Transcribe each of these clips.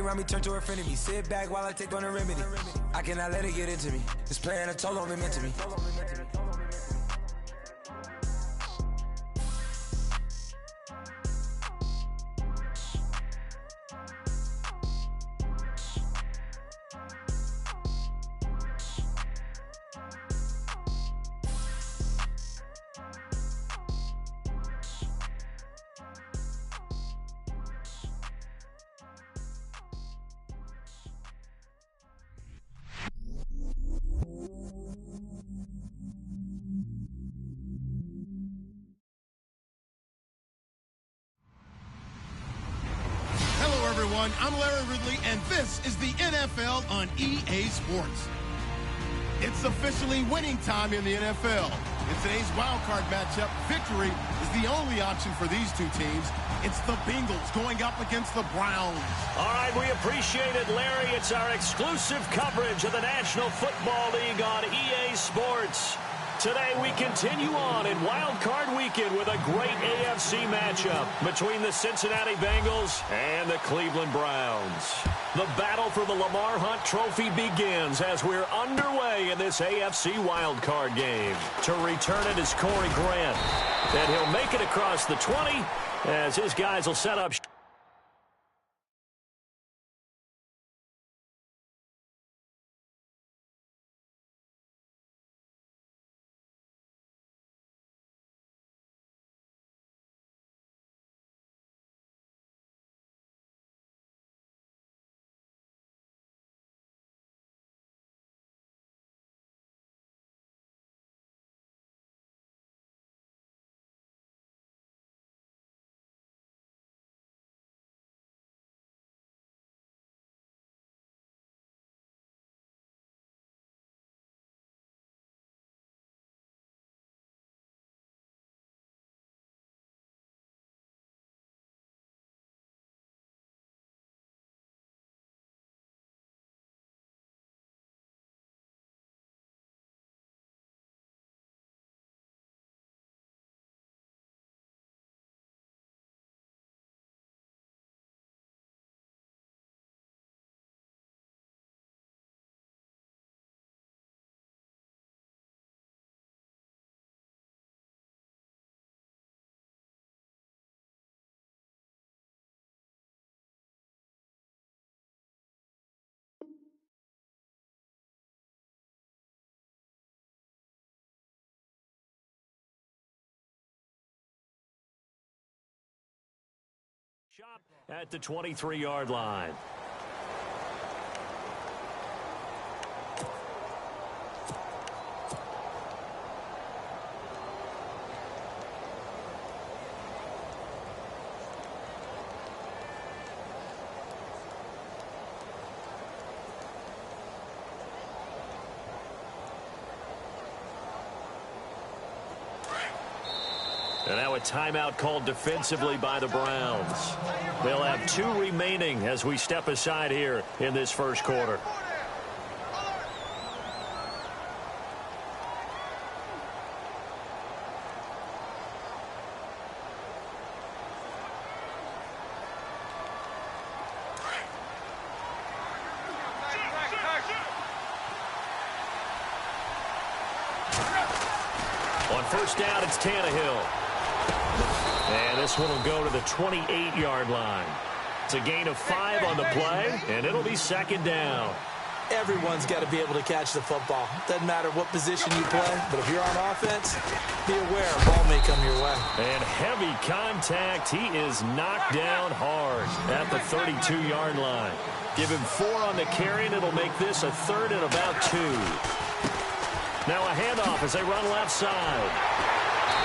around me turn to a friend of me. Sit back while I take on a remedy. I cannot let it get into me. This playing a toll on me meant to me. I'm Larry Ridley, and this is the NFL on EA Sports. It's officially winning time in the NFL. In today's wildcard matchup, victory is the only option for these two teams. It's the Bengals going up against the Browns. All right, we appreciate it, Larry. It's our exclusive coverage of the National Football League on EA Sports. Today we continue on in Wild Card Weekend with a great AFC matchup between the Cincinnati Bengals and the Cleveland Browns. The battle for the Lamar Hunt Trophy begins as we're underway in this AFC Wild Card game. To return it is Corey Grant, and he'll make it across the 20 as his guys will set up. Shot at the 23-yard line. And now a timeout called defensively by the Browns. They'll have 2 remaining as we step aside here in this first quarter. On first down, it's Tannehill. And this one will go to the 28-yard line. It's a gain of 5 on the play, and it'll be second down. Everyone's got to be able to catch the football. Doesn't matter what position you play, but if you're on offense, be aware a ball may come your way. And heavy contact. He is knocked down hard at the 32-yard line. Give him 4 on the carry, and it'll make this a third and about 2. Now a handoff as they run left side.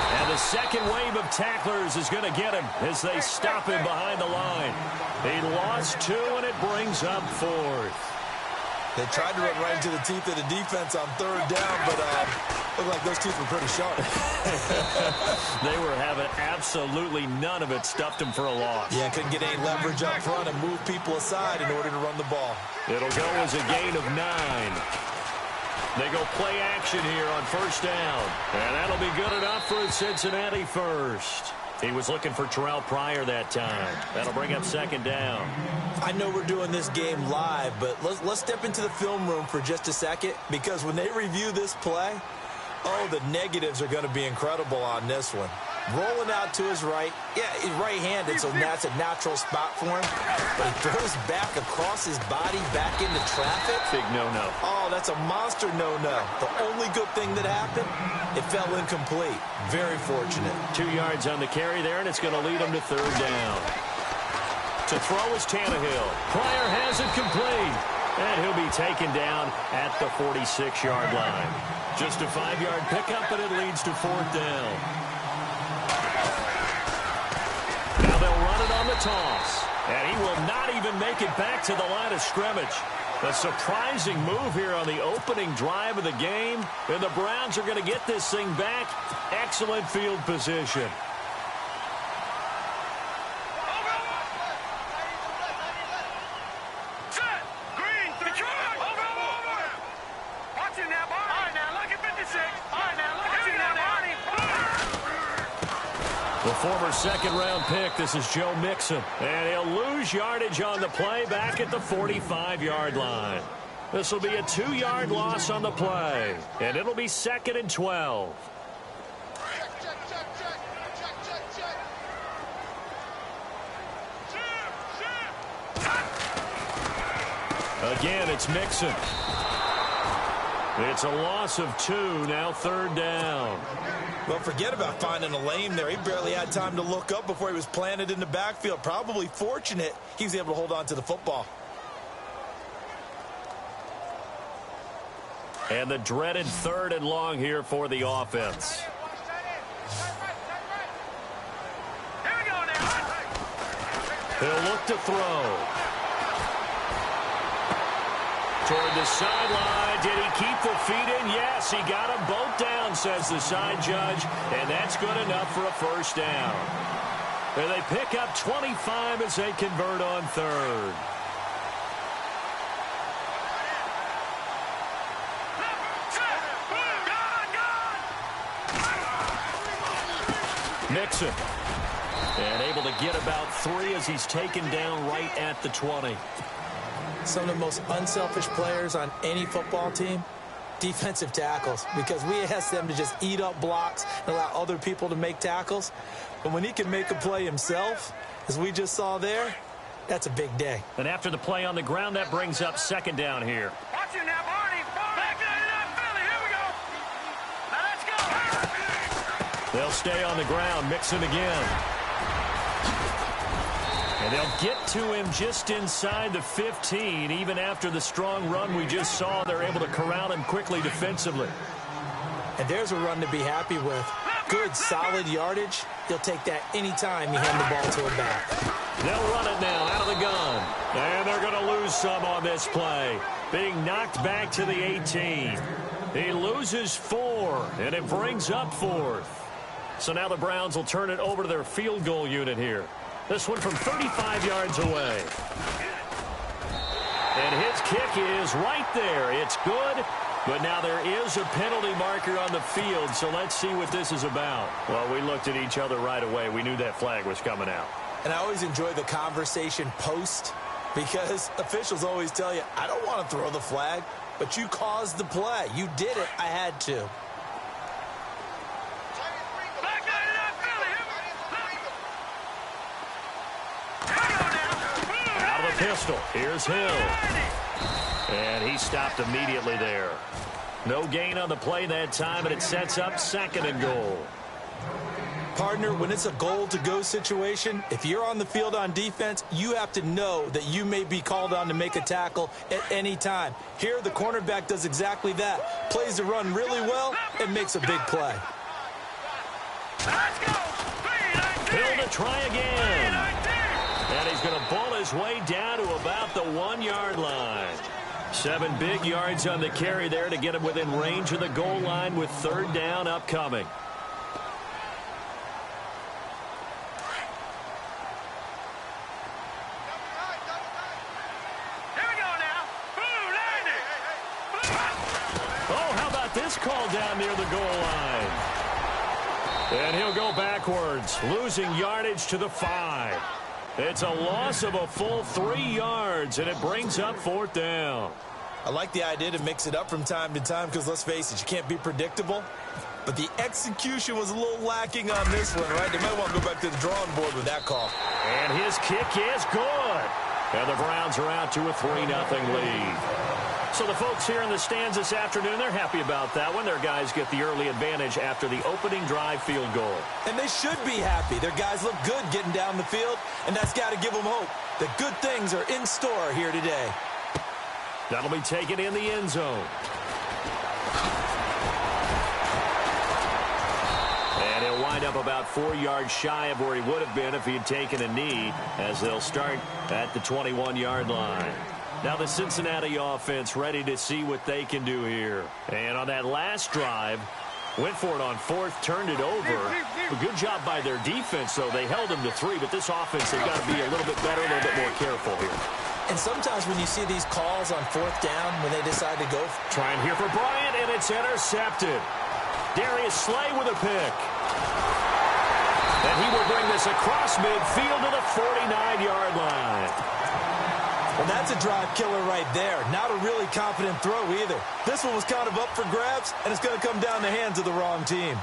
And the second wave of tacklers is going to get him as they stop him behind the line. He lost 2, and it brings up 4th. They tried to run right into the teeth of the defense on third down, but looked like those teeth were pretty sharp. They were having absolutely none of it. Stuffed them for a loss. Yeah, couldn't get any leverage up front and move people aside in order to run the ball. It'll go as a gain of 9. They go play action here on first down. And that'll be good enough for a Cincinnati first. He was looking for Terrell Pryor that time. That'll bring up second down. I know we're doing this game live, but let's step into the film room for just a second, because when they review this play, oh, the negatives are going to be incredible on this one. Rolling out to his right. Yeah, he's right-handed, so that's a natural spot for him. But he throws back across his body, back into traffic. Big no-no. Oh, that's a monster no-no. The only good thing that happened, it fell incomplete. Very fortunate. 2 yards on the carry there, and it's going to lead him to third down. To throw is Tannehill. Pryor has it complete. And he'll be taken down at the 46-yard line. Just a 5-yard pickup, and it leads to fourth down. Now they'll run it on the toss. And he will not even make it back to the line of scrimmage. A surprising move here on the opening drive of the game. And the Browns are going to get this thing back. Excellent field position. The former second-round pick, this is Joe Mixon. And he'll lose yardage on the play back at the 45-yard line. This will be a 2-yard loss on the play. And it'll be 2nd and 12. Again, it's Mixon. It's a loss of 2, now third down. Well, forget about finding a lane there. He barely had time to look up before he was planted in the backfield. Probably fortunate he was able to hold on to the football. And the dreaded 3rd and long here for the offense. He'll look to throw. Toward the sideline. Did he keep the feet in? Yes, he got them both down, says the side judge. And that's good enough for a first down. And they pick up 25 as they convert on 3rd. Mixon. And able to get about 3 as he's taken down right at the 20. Some of the most unselfish players on any football team, defensive tackles, because we ask them to just eat up blocks and allow other people to make tackles. But when he can make a play himself, as we just saw there, that's a big day. And after the play on the ground, that brings up second down here. Watch it now, Barney. Back there, Philly. Here we go. Now let's go. They'll stay on the ground. Mixon again. And they'll get to him just inside the 15. Even after the strong run we just saw, they're able to corral him quickly defensively. And there's a run to be happy with. Good, solid yardage. He'll take that anytime you hand the ball to him back. They'll run it now out of the gun. And they're going to lose some on this play. Being knocked back to the 18. He loses 4, and it brings up 4th. So now the Browns will turn it over to their field goal unit here. This one from 35 yards away. And his kick is right there. It's good, but now there is a penalty marker on the field, so let's see what this is about. Well, we looked at each other right away. We knew that flag was coming out. And I always enjoy the conversation post, because officials always tell you, I don't want to throw the flag, but you caused the play. You did it. I had to. Pistol. Here's Hill. And he stopped immediately there. No gain on the play that time, and it sets up 2nd and goal. Partner, when it's a goal-to-go situation, if you're on the field on defense, you have to know that you may be called on to make a tackle at any time. Here, the cornerback does exactly that. Plays the run really well and makes a big play. Let's go. Hill to try again. And he's going to bull his way down to about the 1-yard line. 7 big yards on the carry there to get him within range of the goal line with 3rd down upcoming. Here we go now. Boo, landing. Oh, how about this call down near the goal line? And he'll go backwards, losing yardage to the 5. It's a loss of a full 3 yards, and it brings up 4th down. I like the idea to mix it up from time to time because, let's face it, you can't be predictable. But the execution was a little lacking on this one, right? They might want to go back to the drawing board with that call. And his kick is good. And the Browns are out to a 3-0 lead. So the folks here in the stands this afternoon, they're happy about that one. Their guys get the early advantage after the opening drive field goal. And they should be happy. Their guys look good getting down the field, and that's got to give them hope that good things are in store here today. That'll be taken in the end zone. And he'll wind up about 4 yards shy of where he would have been if he had taken a knee, as they'll start at the 21-yard line. Now the Cincinnati offense ready to see what they can do here. And on that last drive, went for it on 4th, turned it over. A good job by their defense, though. They held them to 3, but this offense, they've got to be a little bit better, a little bit more careful here. And sometimes when you see these calls on 4th down, when they decide to go. Trying here for Bryant, and it's intercepted. Darius Slay with a pick. And he will bring this across midfield to the 49-yard line. Well, that's a drive killer right there. Not a really confident throw either. This one was kind of up for grabs, and it's going to come down the hands of the wrong team.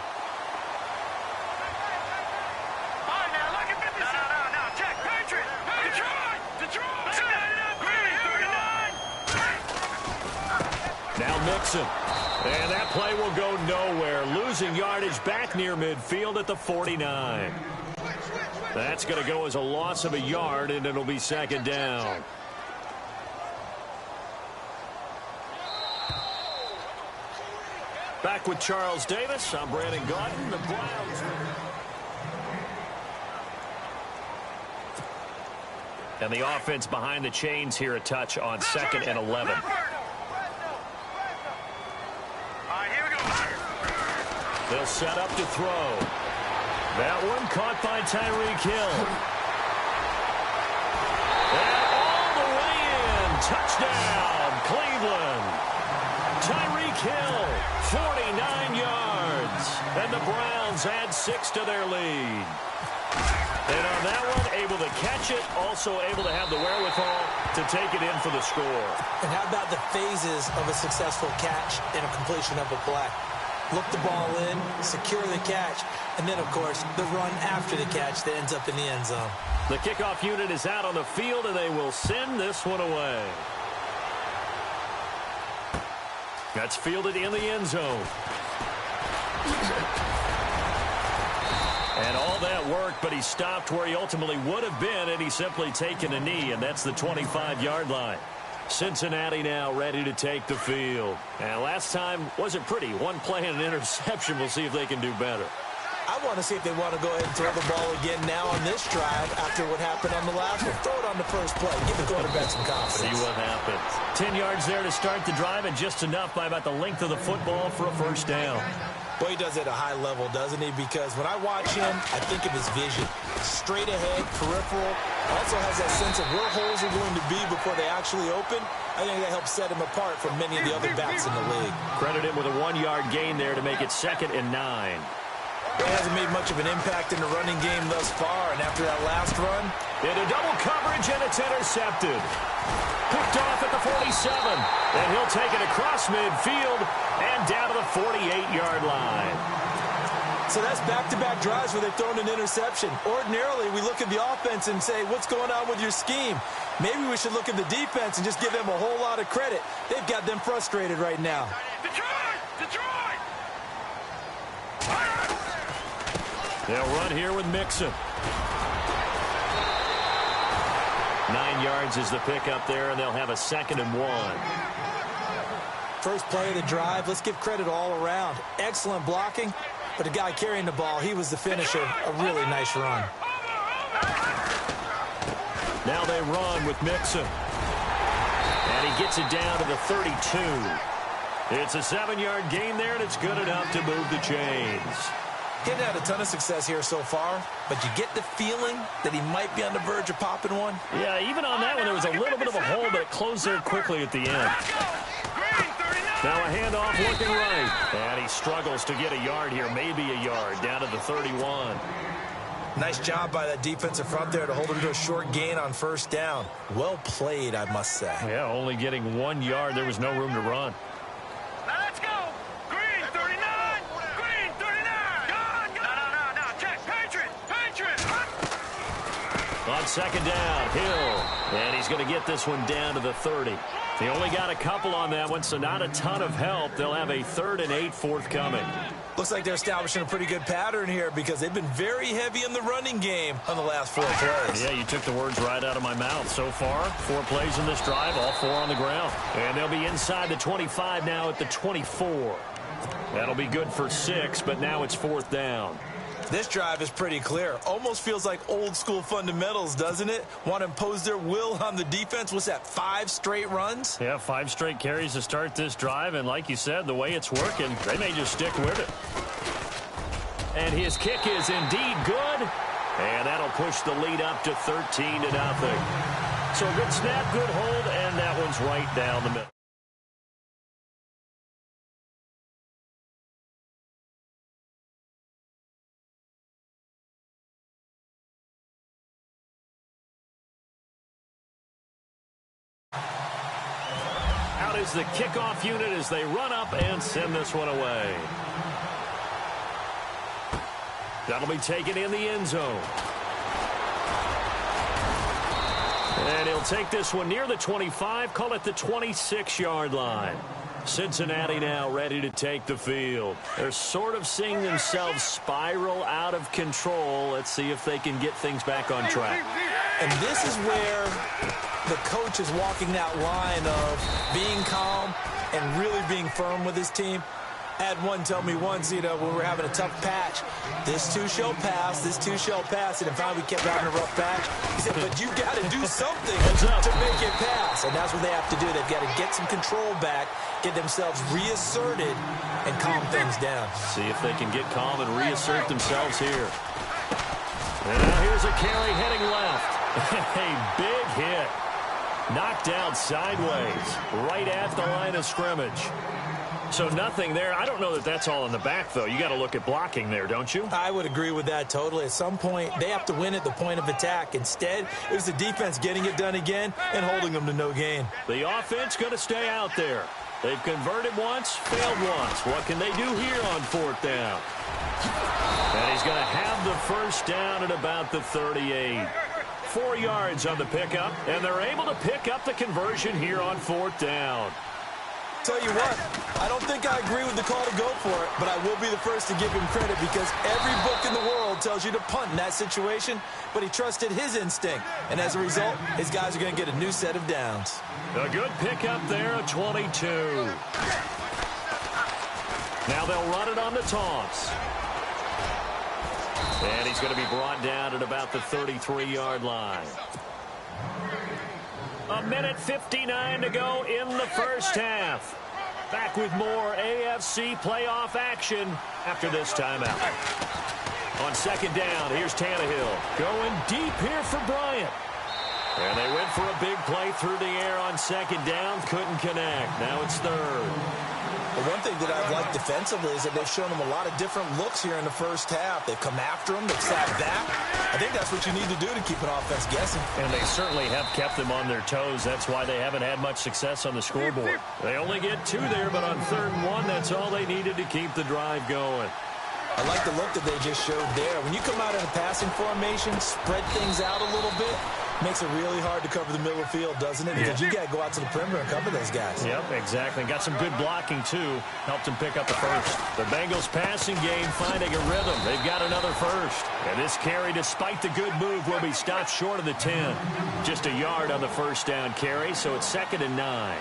Now Mixon. And that play will go nowhere. Losing yardage back near midfield at the 49. That's going to go as a loss of a yard, and it'll be 2nd down. Back with Charles Davis. I'm Brandon Gaudin. The Browns. And the offense behind the chains here a touch on 2nd and 11. They'll set up to throw. That one caught by Tyreek Hill. And all the way in. Touchdown, Cleveland. Tyreek Hill, 49 yards. And the Browns add 6 to their lead. And on that one, able to catch it, also able to have the wherewithal to take it in for the score. And how about the phases of a successful catch and a completion of a play? Look the ball in, secure the catch, and then, of course, the run after the catch that ends up in the end zone. The kickoff unit is out on the field, and they will send this one away. That's fielded in the end zone. And all that worked, but he stopped where he ultimately would have been, and he's simply taken a knee, and that's the 25-yard line. Cincinnati now ready to take the field. And last time wasn't pretty. One play and an interception. We'll see if they can do better. I want to see if they want to go ahead and throw the ball again now on this drive after what happened on the last one. Throw it on the first play. Give the quarterback some confidence. See what happens. 10 yards there to start the drive, and just enough by about the length of the football for a 1st down. Boy, he does it at a high level, doesn't he? Because when I watch him, I think of his vision. Straight ahead, peripheral. Also has that sense of where holes are going to be before they actually open. I think that helps set him apart from many of the other backs in the league. Credit him with a 1-yard gain there to make it 2nd and 9. He hasn't made much of an impact in the running game thus far, and after that last run, into double coverage, and it's intercepted. Picked off at the 47, and he'll take it across midfield and down to the 48-yard line. So that's back-to-back drives where they've thrown an interception. Ordinarily, we look at the offense and say, what's going on with your scheme? Maybe we should look at the defense and just give them a whole lot of credit. They've got them frustrated right now. Detroit! They'll run here with Mixon. 9 yards is the pickup there, and they'll have a 2nd and 1. First play of the drive, let's give credit all around. Excellent blocking, but the guy carrying the ball, he was the finisher. A really nice run. Now they run with Mixon. And he gets it down to the 32. It's a 7-yard gain there, and it's good enough to move the chains. He hasn't had a ton of success here so far, but you get the feeling that he might be on the verge of popping one. Yeah, even on that one, there was a little bit of a hole, but it closed there quickly at the end. Green 39! Now a handoff looking right. And he struggles to get a yard here, maybe a yard, down to the 31. Nice job by that defensive front there to hold him to a short gain on first down. Well played, I must say. Yeah, only getting 1 yard. There was no room to run. Now let's go. Green 39. Green 39. No. Check. Patriot. On second down, Hill. And he's going to get this one down to the 30. He only got a couple on that one, so not a ton of help. They'll have a 3rd and 8 forthcoming. Looks like they're establishing a pretty good pattern here because they've been very heavy in the running game on the last 4 plays. Yeah, you took the words right out of my mouth. So far, 4 plays in this drive, all 4 on the ground. And they'll be inside the 25 now at the 24. That'll be good for 6, but now it's 4th down. This drive is pretty clear. Almost feels like old school fundamentals, doesn't it? Want to impose their will on the defense. What's that, 5 straight runs? Yeah, 5 straight carries to start this drive. And like you said, the way it's working, they may just stick with it. And his kick is indeed good. And that'll push the lead up to 13-0. So good snap, good hold, and that one's right down the middle. Out is the kickoff unit as they run up and send this one away. That'll be taken in the end zone. And he'll take this one near the 25, call it the 26-yard line. Cincinnati now ready to take the field. They're sort of seeing themselves spiral out of control. Let's see if they can get things back on track. And this is where the coach is walking that line of being calm and really being firm with his team. I had one tell me once, when we were having a tough patch, this too shall pass, this too shall pass. And finally we kept having a rough patch. He said, but you got to do something to make it pass. And that's what they have to do. They've got to get some control back, get themselves reasserted, and calm things down. See if they can get calm and reassert themselves here. And now here's a carry heading left. A big hit. Knocked down sideways, right at the line of scrimmage. So nothing there. I don't know that that's all in the back, though. You got to look at blocking there, don't you? I would agree with that totally. At some point, they have to win at the point of attack. Instead, it was the defense getting it done again and holding them to no gain. The offense going to stay out there. They've converted once, failed once. What can they do here on 4th down? And he's going to have the first down at about the 38. 4 yards on the pickup, and they're able to pick up the conversion here on 4th down. Tell you what, I don't think I agree with the call to go for it, but I will be the first to give him credit because every book in the world tells you to punt in that situation, but he trusted his instinct, and as a result, his guys are going to get a new set of downs. A good pickup there at 22. Now they'll run it on the toss. And he's going to be brought down at about the 33-yard line. 1:59 to go in the first half. Back with more AFC playoff action after this timeout. On second down, here's Tannehill. Going deep here for Bryant. And they went for a big play through the air on second down. Couldn't connect. Now it's 3rd. Well, one thing that I've liked defensively is that they've shown them a lot of different looks here in the first half. They've come after them. They've sat back. I think that's what you need to do to keep an offense guessing. And they certainly have kept them on their toes. That's why they haven't had much success on the scoreboard. They only get 2 there, but on 3rd and 1, that's all they needed to keep the drive going. I like the look that they just showed there. When you come out in a passing formation, spread things out a little bit, makes it really hard to cover the middle of the field, doesn't it? Because you got to go out to the perimeter and cover those guys. Yep, exactly. Got some good blocking, too. Helped them pick up the first. The Bengals passing game finding a rhythm. They've got another first. And this carry, despite the good move, will be stopped short of the 10. Just a yard on the first down carry, so it's 2nd and 9.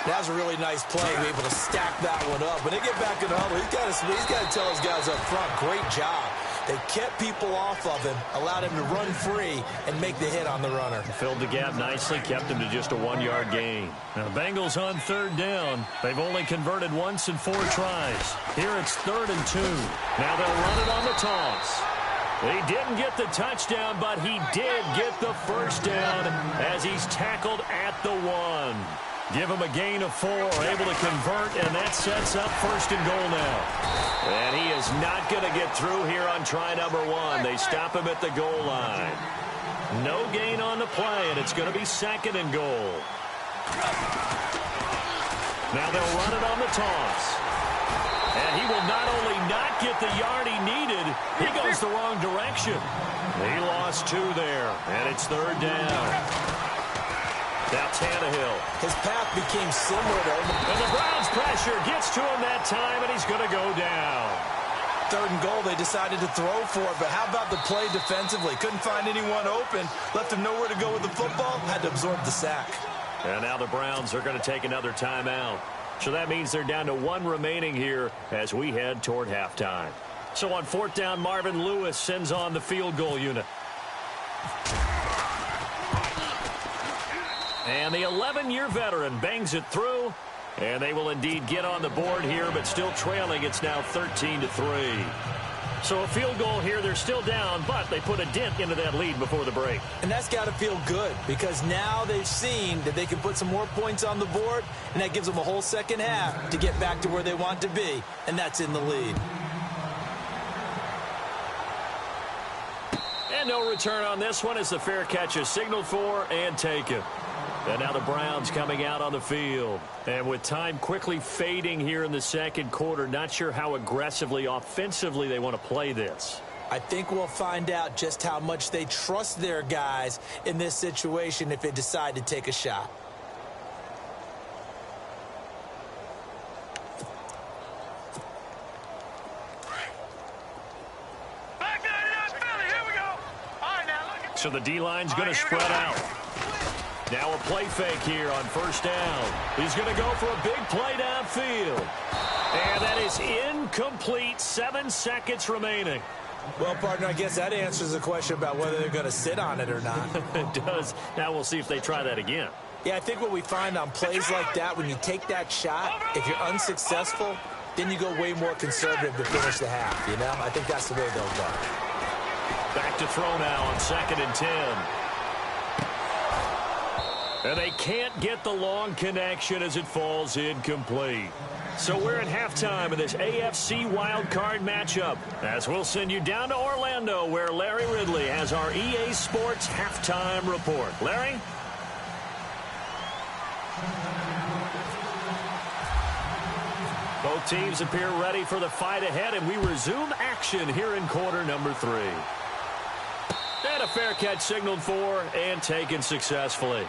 That was a really nice play. We're able to stack that one up. When they get back in the huddle, he's got to tell his guys up front, great job. They kept people off of him, allowed him to run free, and make the hit on the runner. Filled the gap nicely, kept him to just a 1-yard gain. Now, the Bengals on 3rd down. They've only converted once in 4 tries. Here it's 3rd and 2. Now they'll run it on the toss. He didn't get the touchdown, but he did get the first down as he's tackled at the 1. Give him a gain of 4, able to convert, and that sets up 1st and goal now. And he is not going to get through here on try number 1. They stop him at the goal line. No gain on the play, and it's going to be 2nd and goal. Now they'll run it on the toss. And he will not only not get the yard he needed, he goes the wrong direction. He lost 2 there, and it's 3rd down. Now Tannehill. His path became similar to him. And the Browns' pressure gets to him that time, and he's going to go down. 3rd and goal, they decided to throw for it, but how about the play defensively? Couldn't find anyone open, left him nowhere to go with the football, had to absorb the sack. And now the Browns are going to take another timeout. So that means they're down to 1 remaining here as we head toward halftime. So on 4th down, Marvin Lewis sends on the field goal unit. And the 11-year veteran bangs it through, and they will indeed get on the board here, but still trailing. It's now 13-3. So a field goal here, they're still down, but they put a dent into that lead before the break. And that's got to feel good, because now they've seen that they can put some more points on the board, and that gives them a whole second half to get back to where they want to be, and that's in the lead. And no return on this one as the fair catch is signaled for and taken. And now the Browns coming out on the field. And with time quickly fading here in the 2nd quarter, not sure how aggressively, offensively they want to play this. I think we'll find out just how much they trust their guys in this situation if they decide to take a shot. Back 99 Philly, here we go. All right, now look at. So the D-line's going to spread out. Now a play fake here on 1st down. He's going to go for a big play downfield. And that is incomplete. 7 seconds remaining. Well, partner, I guess that answers the question about whether they're going to sit on it or not. It does. Now we'll see if they try that again. Yeah, I think what we find on plays like that, when you take that shot, if you're unsuccessful, then you go way more conservative to finish the half, you know? I think that's the way they'll go. Back to throw now on 2nd and 10. And they can't get the long connection as it falls incomplete. So we're at halftime of this AFC wildcard matchup, as we'll send you down to Orlando, where Larry Ridley has our EA Sports halftime report. Larry? Both teams appear ready for the fight ahead, and we resume action here in quarter number 3. And a fair catch signaled for and taken successfully.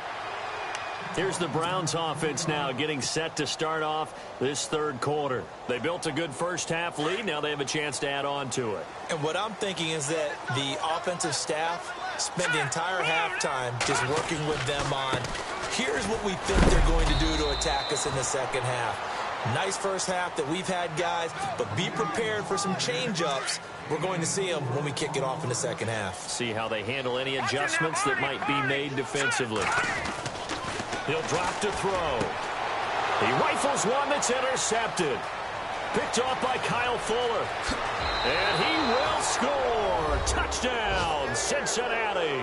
Here's the Browns offense now getting set to start off this 3rd quarter. They built a good 1st half lead. Now they have a chance to add on to it. And what I'm thinking is that the offensive staff spent the entire halftime just working with them on, here's what we think they're going to do to attack us in the 2nd half. Nice 1st half that we've had, guys, but be prepared for some change-ups. We're going to see them when we kick it off in the 2nd half. See how they handle any adjustments that might be made defensively. He'll drop to throw. He rifles one that's intercepted. Picked off by Kyle Fuller. And he will score. Touchdown, Cincinnati.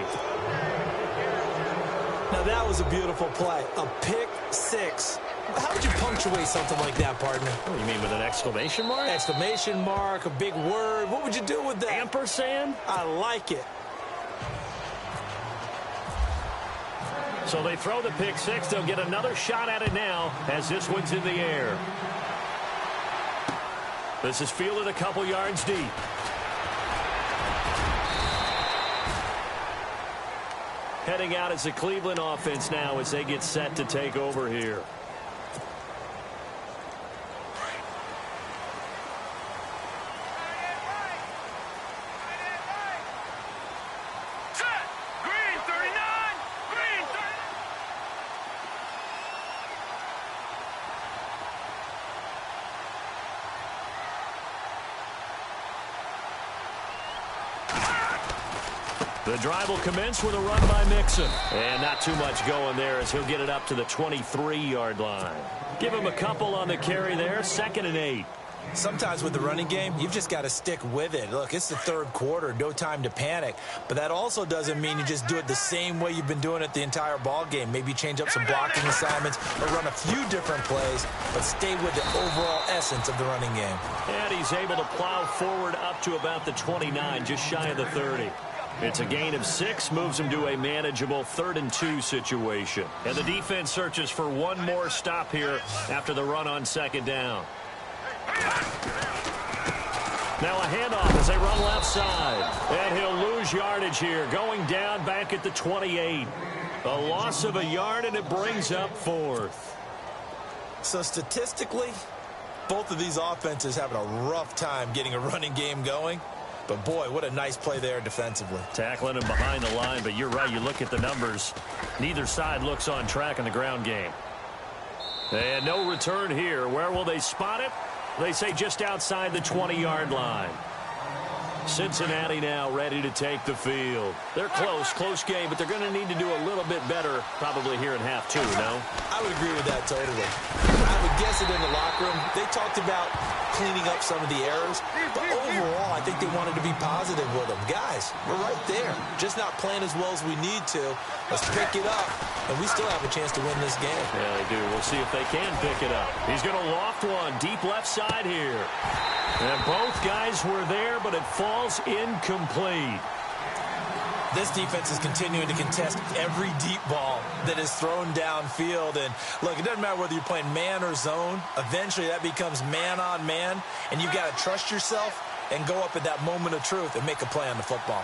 Now that was a beautiful play. A pick 6. How would you punctuate something like that, partner? Oh, you mean with an exclamation mark? Exclamation mark, a big word. What would you do with that? Ampersand? I like it. So they throw the pick 6. They'll get another shot at it now as this one's in the air. This is fielded a couple yards deep. Heading out is the Cleveland offense now as they get set to take over here. The drive will commence with a run by Mixon. And not too much going there as he'll get it up to the 23-yard line. Give him a couple on the carry there. 2nd and 8. Sometimes with the running game, you've just got to stick with it. Look, it's the third quarter, no time to panic. But that also doesn't mean you just do it the same way you've been doing it the entire ball game. Maybe change up some blocking assignments or run a few different plays, but stay with the overall essence of the running game. And he's able to plow forward up to about the 29, just shy of the 30. It's a gain of 6, moves him to a manageable 3rd and 2 situation. And the defense searches for one more stop here after the run on 2nd down. Now a handoff as they run left side. And he'll lose yardage here, going down back at the 28. A loss of a yard, and it brings up 4th. So statistically, both of these offenses having a rough time getting a running game going. But, boy, what a nice play there defensively. Tackling him behind the line, but you're right. You look at the numbers. Neither side looks on track in the ground game. And no return here. Where will they spot it? They say just outside the 20-yard line. Cincinnati now ready to take the field. They're close game, but they're going to need to do a little bit better probably here in half 2, no? I would agree with that totally. I would guess it in the locker room. They talked about cleaning up some of the errors, but overall, I think they wanted to be positive with them. Guys, we're right there. Just not playing as well as we need to. Let's pick it up, and we still have a chance to win this game. Yeah, they do. We'll see if they can pick it up. He's going to loft one deep left side here. And both guys were there, but it falls incomplete. This defense is continuing to contest every deep ball that is thrown downfield. And, look, it doesn't matter whether you're playing man or zone. Eventually, that becomes man on man. And you've got to trust yourself and go up at that moment of truth and make a play on the football.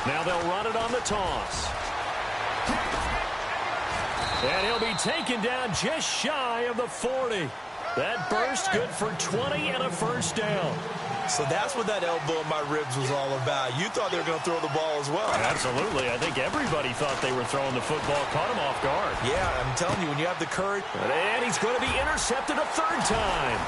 Now they'll run it on the toss. And he'll be taken down just shy of the 40. That burst good for 20 and a first down. So that's what that elbow in my ribs was all about. You thought they were going to throw the ball as well. Absolutely. I think everybody thought they were throwing the football. Caught him off guard. Yeah, I'm telling you, when you have the courage. And he's going to be intercepted a 3rd time.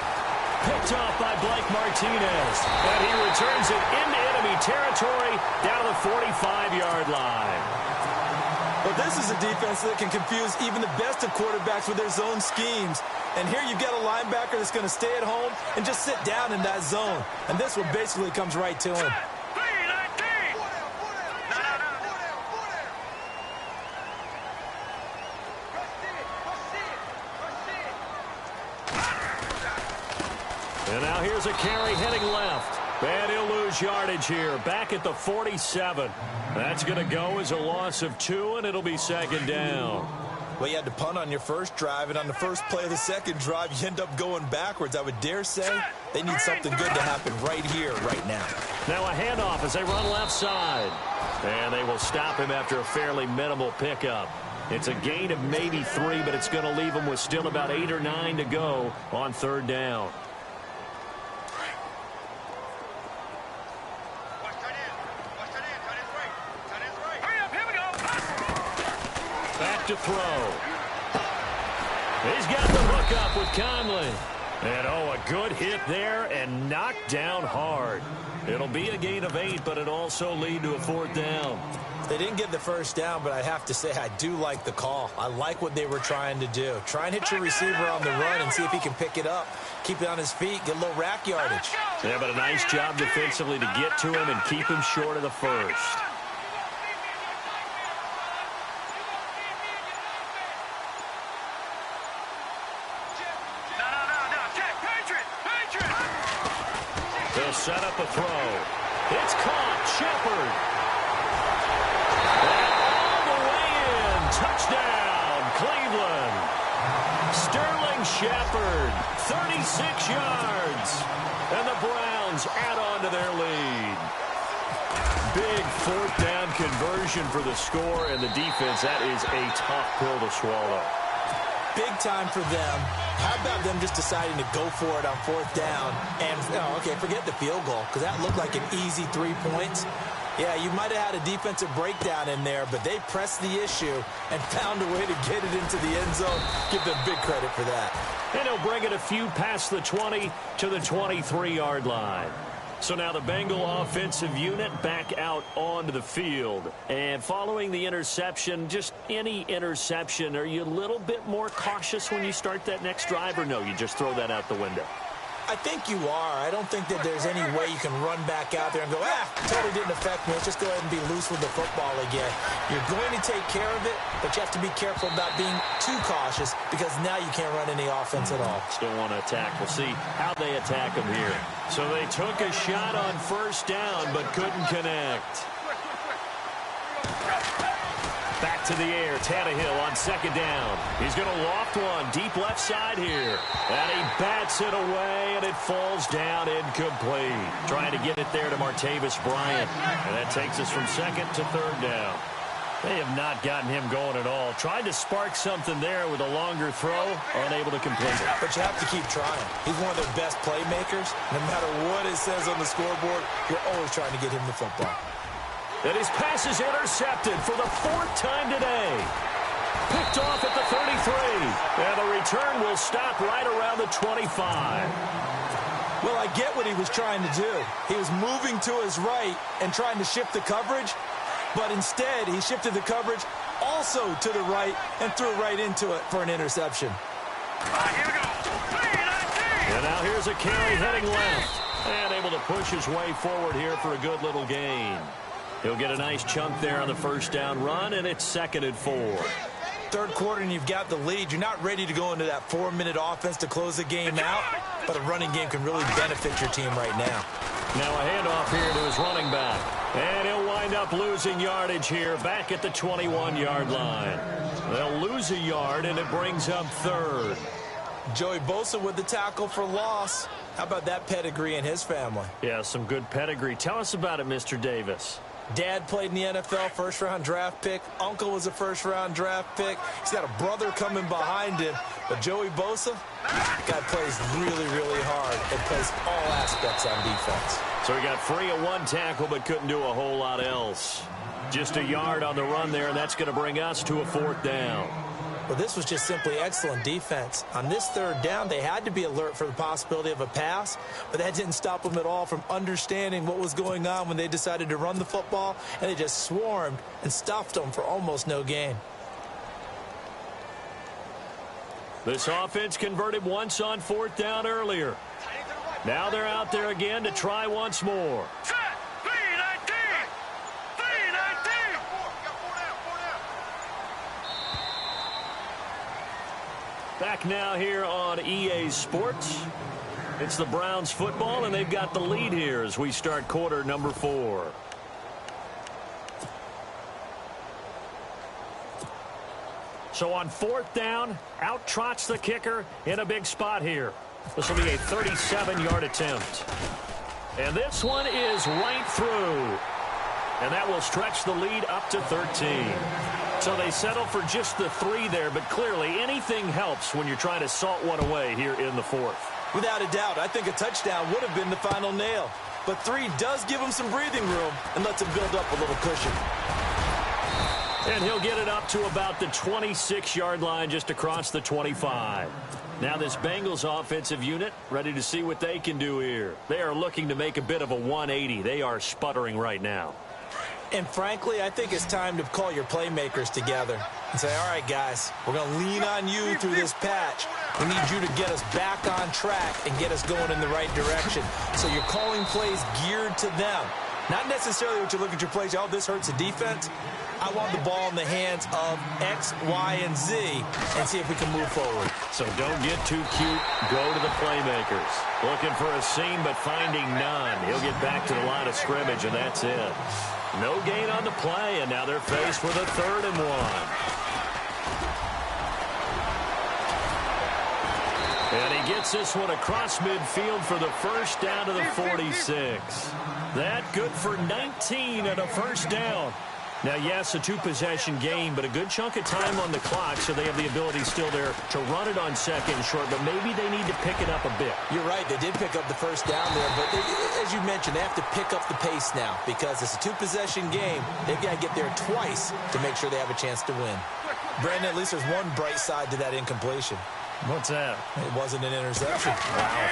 Picked off by Blake Martinez. And he returns it into enemy territory down to the 45-yard line. Well, this is a defense that can confuse even the best of quarterbacks with their zone schemes. And here you've got a linebacker that's going to stay at home and just sit down in that zone. And this one basically comes right to him. And now here's a carry heading left. And he'll lose yardage here, back at the 47. That's going to go as a loss of 2, and it'll be 2nd down. Well, you had to punt on your first drive, and on the first play of the second drive, you end up going backwards. I would dare say they need something good to happen right here, right now. Now a handoff as they run left side. And they will stop him after a fairly minimal pickup. It's a gain of maybe 3, but it's going to leave him with still about 8 or 9 to go on 3rd down. Back to throw. He's got the hook up with Conley. And, oh, a good hit there and knocked down hard. It'll be a gain of 8, but it also lead to a 4th down. They didn't get the first down, but I have to say I do like the call. I like what they were trying to do. Try and hit your receiver on the run and see if he can pick it up. Keep it on his feet, get a little rack yardage. Yeah, but a nice job defensively to get to him and keep him short of the first. They'll set up a throw. It's caught. Shepard. And all the way in. Touchdown, Cleveland. Sterling Shepard, 36 yards. And the Browns add on to their lead. Big 4th down conversion for the score and the defense. That is a tough pill to swallow. Big time for them. How about them just deciding to go for it on 4th down? And, okay, forget the field goal, because that looked like an easy 3 points. Yeah, you might have had a defensive breakdown in there, but they pressed the issue and found a way to get it into the end zone. Give them big credit for that. And he'll bring it a few past the 20 to the 23-yard line. So now the Bengal offensive unit back out onto the field. And following the interception, just any interception, are you a little bit more cautious when you start that next drive, or no, you just throw that out the window? I think you are. I don't think that there's any way you can run back out there and go, totally didn't affect me. Let's just go ahead and be loose with the football again. You're going to take care of it, but you have to be careful about being too cautious because now you can't run any offense at all. Still want to attack. We'll see how they attack them here. So they took a shot on first down, but couldn't connect. Back to the air, Tannehill on second down. He's going to loft one deep left side here. And he bats it away, and it falls down incomplete. Trying to get it there to Martavis Bryant. And that takes us from second to third down. They have not gotten him going at all. Tried to spark something there with a longer throw, unable to complete it. But you have to keep trying. He's one of their best playmakers. No matter what it says on the scoreboard, you're always trying to get him the football. And his pass is intercepted for the fourth time today. Picked off at the 33. And the return will stop right around the 25. Well, I get what he was trying to do. He was moving to his right and trying to shift the coverage. But instead, he shifted the coverage also to the right and threw right into it for an interception. Here we go. And now here's a carry heading left. And able to push his way forward here for a good little gain. He'll get a nice chunk there on the first down run, and it's 2nd and 4. Third quarter, and you've got the lead. You're not ready to go into that 4-minute offense to close the game out, but a running game can really benefit your team right now. Now a handoff here to his running back. And he'll wind up losing yardage here back at the 21-yard line. They'll lose a yard, and it brings up third. Joey Bosa with the tackle for loss. How about that pedigree in his family? Yeah, some good pedigree. Tell us about it, Mr. Davis. Dad played in the NFL, first-round draft pick. Uncle was a first-round draft pick. He's got a brother coming behind him. But Joey Bosa, guy plays really, really hard and plays all aspects on defense. So he got free of one tackle but couldn't do a whole lot else. Just a yard on the run there, and that's going to bring us to a 4th down. Well, this was just simply excellent defense. On this 3rd down, they had to be alert for the possibility of a pass, but that didn't stop them at all from understanding what was going on when they decided to run the football, and they just swarmed and stuffed them for almost no gain. This offense converted once on 4th down earlier. Now they're out there again to try once more. Back now here on EA Sports. It's the Browns football, and they've got the lead here as we start quarter number 4. So on 4th down, out trots the kicker in a big spot here. This will be a 37-yard attempt. And this one is right through. And that will stretch the lead up to 13. So they settle for just the 3 there, but clearly anything helps when you're trying to salt one away here in the 4th. Without a doubt, I think a touchdown would have been the final nail. But 3 does give him some breathing room and lets him build up a little cushion. And he'll get it up to about the 26-yard line just across the 25. Now this Bengals offensive unit ready to see what they can do here. They are looking to make a bit of a 180. They are sputtering right now. And frankly, I think it's time to call your playmakers together and say, all right, guys, we're going to lean on you through this patch. We need you to get us back on track and get us going in the right direction. So you're calling plays geared to them. Not necessarily what you look at your plays, oh, this hurts the defense. I want the ball in the hands of X, Y, and Z and see if we can move forward. So don't get too cute. Go to the playmakers. Looking for a seam, but finding none. He'll get back to the line of scrimmage, and that's it. No gain on the play, and now they're faced with a 3rd and 1. And he gets this one across midfield for the first down to the 46. That good for 19 and a first down. Now, yes, a 2-possession game, but a good chunk of time on the clock, so they have the ability still there to run it on 2nd and short, but maybe they need to pick it up a bit. You're right. They did pick up the first down there, but they, as you mentioned, they have to pick up the pace now because it's a 2-possession game. They've got to get there twice to make sure they have a chance to win. Brandon, at least there's one bright side to that incompletion. What's that? It wasn't an interception. Wow.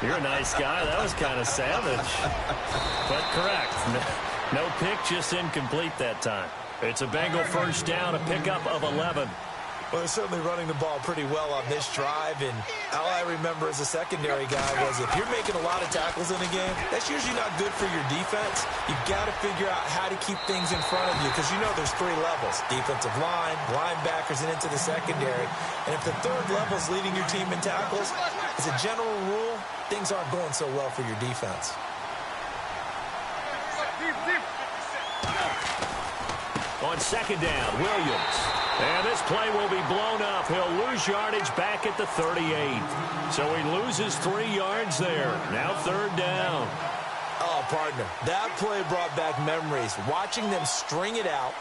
You're a nice guy. That was kind of savage. But correct. No pick, just incomplete that time. It's a Bengal first down, a pickup of 11. Well, they're certainly running the ball pretty well on this drive, and all I remember as a secondary guy was if you're making a lot of tackles in a game, that's usually not good for your defense. You've got to figure out how to keep things in front of you because you know there's three levels, defensive line, linebackers, and into the secondary. And if the third level is leading your team in tackles, as a general rule, things aren't going so well for your defense. On second down, Williams. And this play will be blown up. He'll lose yardage back at the 38. So he loses 3 yards there. Now third down. Oh, partner, that play brought back memories. Watching them string it out,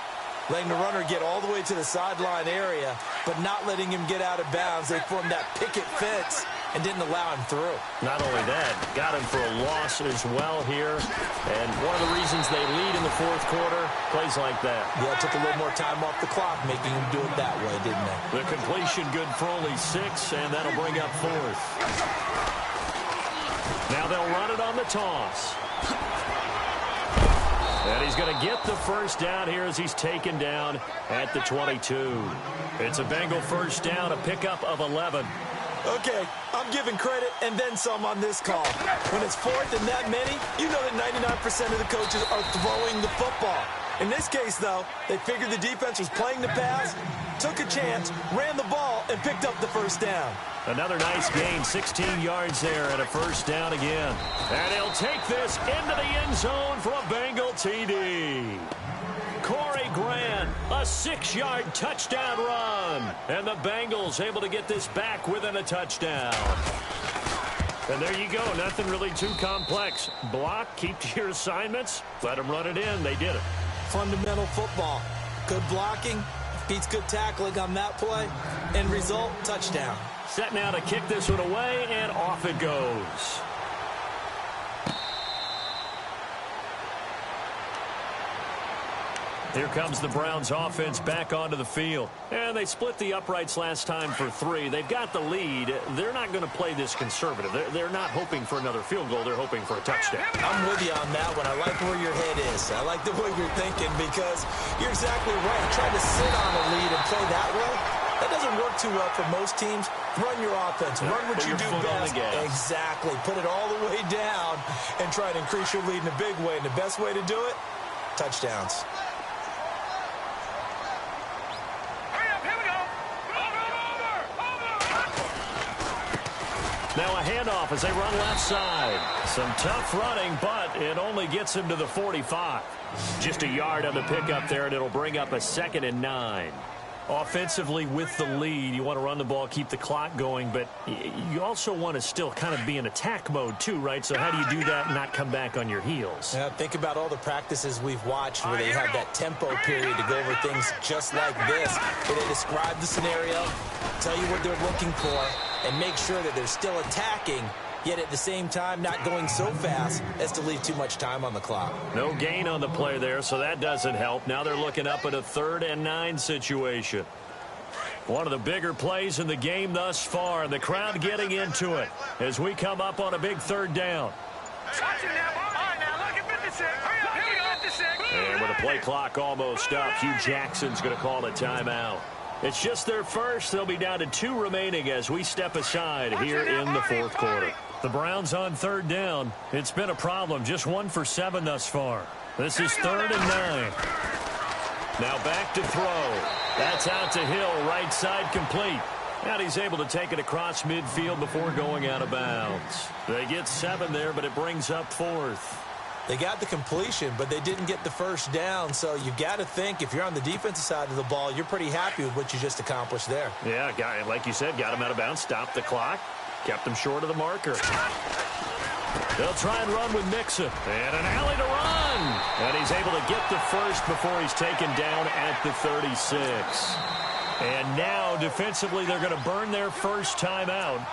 letting the runner get all the way to the sideline area, but not letting him get out of bounds. They formed that picket fence and didn't allow him through. Not only that, got him for a loss as well here. And one of the reasons they lead in the fourth quarter, plays like that. Yeah, it took a little more time off the clock, making him do it that way, didn't they? The completion good for only 6, and that'll bring up fourth. Now they'll run it on the toss. And he's going to get the first down here as he's taken down at the 22. It's a Bengal first down, a pickup of 11. Okay, I'm giving credit and then some on this call. When it's fourth and that many, you know that 99% of the coaches are throwing the football. In this case, though, they figured the defense was playing the pass, took a chance, ran the ball, and picked up the first down. Another nice gain, 16 yards there and a first down again. And he'll take this into the end zone for a Bengal TD. Corey Grant, a 6-yard touchdown run. And the Bengals able to get this back within a touchdown. And there you go. Nothing really too complex. Block, keep to your assignments, let them run it in. They did it. Fundamental football. Good blocking, beats good tackling on that play. End result, touchdown. Set now to kick this one away, and off it goes. Here comes the Browns offense back onto the field. And they split the uprights last time for 3. They've got the lead. They're not going to play this conservative. They're not hoping for another field goal. They're hoping for a touchdown. I'm with you on that one. I like where your head is. I like the way you're thinking because you're exactly right. Trying to sit on a lead and play that way, that doesn't work too well for most teams. Run your offense. Run what you do best. Exactly. Put it all the way down and try to increase your lead in a big way. And the best way to do it, touchdowns. Now a handoff as they run left side. Some tough running, but it only gets him to the 45. Just a yard on the pickup there, and it'll bring up a 2nd and 9. Offensively with the lead, you want to run the ball, keep the clock going, but you also want to still kind of be in attack mode too, right? So how do you do that and not come back on your heels? Yeah, think about all the practices we've watched where they have that tempo period to go over things just like this, where they describe the scenario, tell you what they're looking for, and make sure that they're still attacking, yet at the same time not going so fast as to leave too much time on the clock. No gain on the play there, so that doesn't help. Now they're looking up at a 3rd and 9 situation. One of the bigger plays in the game thus far, and the crowd getting into it as we come up on a big 3rd down. And with the play clock almost up, Hugh Jackson's going to call a timeout. It's just their first. They'll be down to 2 remaining as we step aside here in the 4th quarter. The Browns on 3rd down. It's been a problem. Just 1 for 7 thus far. This is 3rd and 9. Now back to throw. That's out to Hill, right side complete. And he's able to take it across midfield before going out of bounds. They get 7 there, but it brings up 4th. They got the completion, but they didn't get the first down. So you got to think if you're on the defensive side of the ball, you're pretty happy with what you just accomplished there. Yeah, like you said, got him out of bounds, stopped the clock, kept him short of the marker. They'll try and run with Mixon. And an alley to run. And he's able to get the first before he's taken down at the 36. And now, defensively, they're going to burn their first timeout.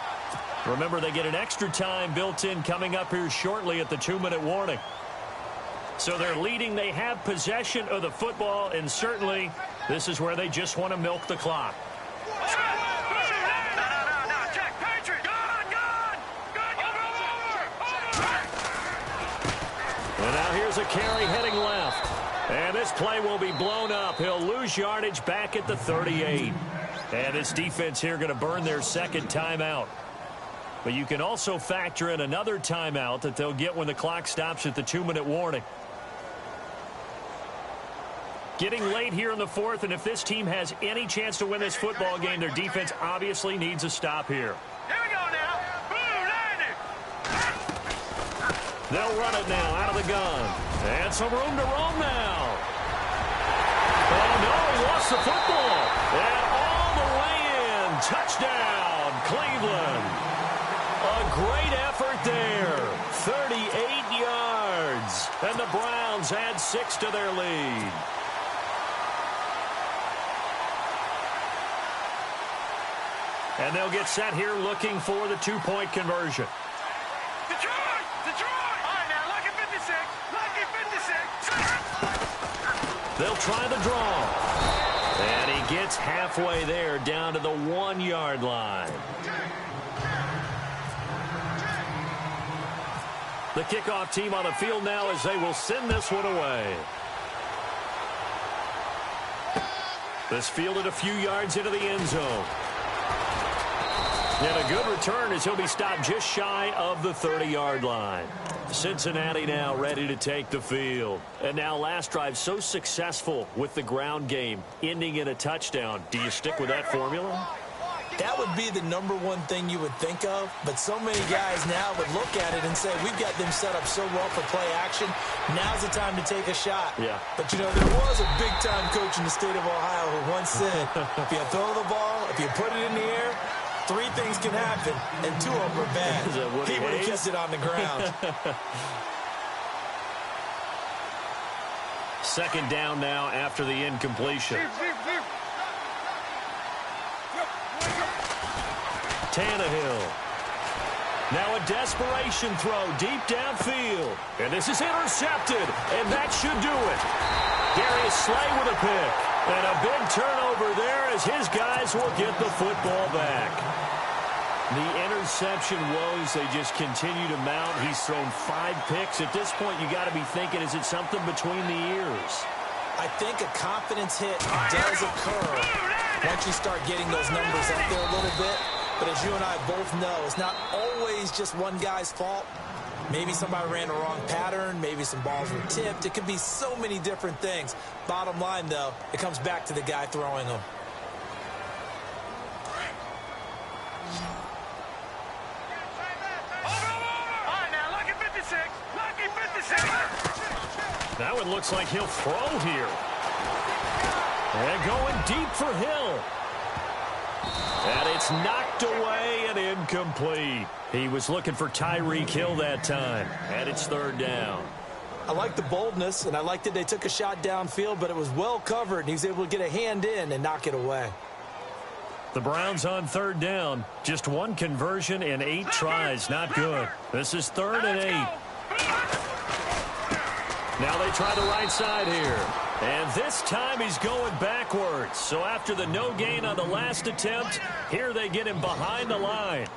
Remember, they get an extra time built in coming up here shortly at the 2-minute warning. So they're leading. They have possession of the football, and certainly this is where they just want to milk the clock. And now here's a carry heading left. And this play will be blown up. He'll lose yardage back at the 38. And this defense here going to burn their second timeout. But you can also factor in another timeout that they'll get when the clock stops at the 2-minute warning. Getting late here in the fourth, and if this team has any chance to win this football game, their defense obviously needs a stop here. Here we go now. Boom, 90. They'll run it now out of the gun. And some room to roam now. Oh, no, he lost the football. And all the way in. Touchdown, Cleveland. A great effort there. 38 yards. And the Browns add 6 to their lead. And they'll get set here looking for the 2-point conversion. Detroit! Detroit! All right, now, lucky 56. Lucky 56. They'll try the draw. And he gets halfway there down to the 1-yard line. The kickoff team on the field now as they will send this one away. This fielded a few yards into the end zone. And a good return as he'll be stopped just shy of the 30-yard line. Cincinnati now ready to take the field. And now last drive so successful with the ground game, ending in a touchdown. Do you stick with that formula? That would be the number one thing you would think of, but so many guys now would look at it and say, we've got them set up so well for play action. Now's the time to take a shot. Yeah. But, you know, there was a big-time coach in the state of Ohio who once said, if you throw the ball, if you put it in the air, 3 things can happen, and 2 of them are bad. He would have kept it on the ground. Second down now after the incompletion. Tannehill. Now a desperation throw deep downfield. And this is intercepted, and that should do it. Darius Slay with a pick. And a big turnover there as his guys will get the football back. The interception woes, they just continue to mount. He's thrown 5 picks. At this point, you got to be thinking, is it something between the ears? I think a confidence hit does occur once you start getting those numbers up there a little bit. But as you and I both know, it's not always just one guy's fault. Maybe somebody ran the wrong pattern. Maybe some balls were tipped. It could be so many different things. Bottom line, though, it comes back to the guy throwing them. Now it looks like he'll throw here. And going deep for Hill. And it's knocked away and incomplete. He was looking for Tyreek Hill that time. And it's 3rd down. I like the boldness, and I like that they took a shot downfield, but it was well covered, and he was able to get a hand in and knock it away. The Browns on 3rd down. Just 1 conversion in 8 tries. Not good. This is 3rd and 8. Now they try the right side here. And this time he's going backwards. So after the no gain on the last attempt, here they get him behind the line.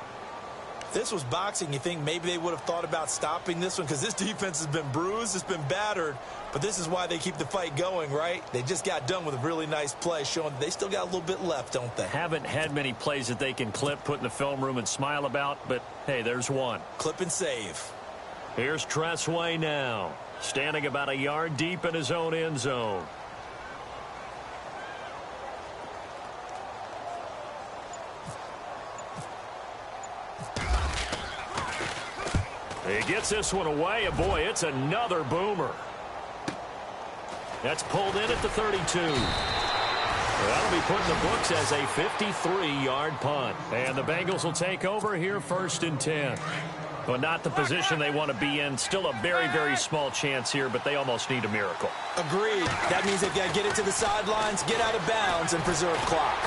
If this was boxing, you think maybe they would have thought about stopping this one because this defense has been bruised, it's been battered. But this is why they keep the fight going, right? They just got done with a really nice play, showing they still got a little bit left, don't they? Haven't had many plays that they can clip, put in the film room, and smile about. But, hey, there's one. Clip and save. Here's Tressway now, standing about a yard deep in his own end zone. He gets this one away, and boy, it's another boomer. That's pulled in at the 32. That'll be put in the books as a 53-yard punt. And the Bengals will take over here 1st and 10. But not the position they want to be in. Still a very, very small chance here, but they almost need a miracle. Agreed. That means they've got to get it to the sidelines, get out of bounds, and preserve clock.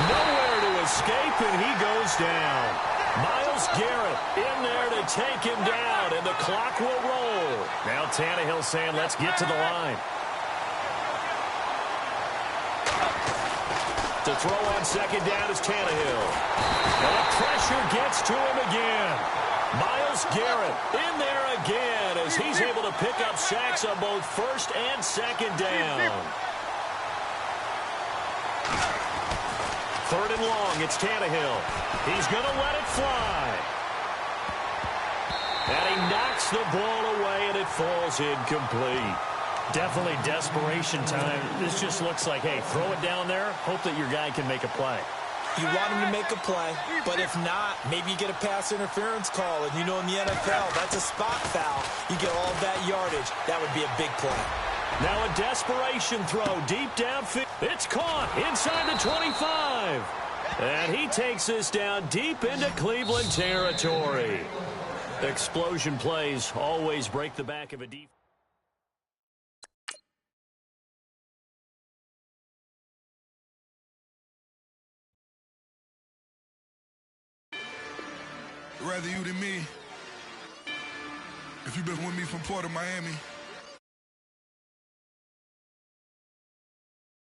Nowhere to escape, and he goes down. Myles Garrett in there to take him down, and the clock will roll. Now Tannehill saying, let's get to the line. To throw on 2nd down is Tannehill. And the pressure gets to him again. Myles Garrett in there again as he's able to pick up sacks on both first and second down. Third and long, it's Tannehill. He's going to let it fly. And he knocks the ball away, and it falls incomplete. Definitely desperation time. This just looks like, hey, throw it down there, hope that your guy can make a play. You want him to make a play, but if not, maybe you get a pass interference call. And you know in the NFL, that's a spot foul. You get all of that yardage. That would be a big play. Now a desperation throw deep downfield. It's caught inside the 25. And he takes this down deep into Cleveland territory. Explosion plays always break the back of a defense. Rather you than me. If you've been with me from Port of Miami,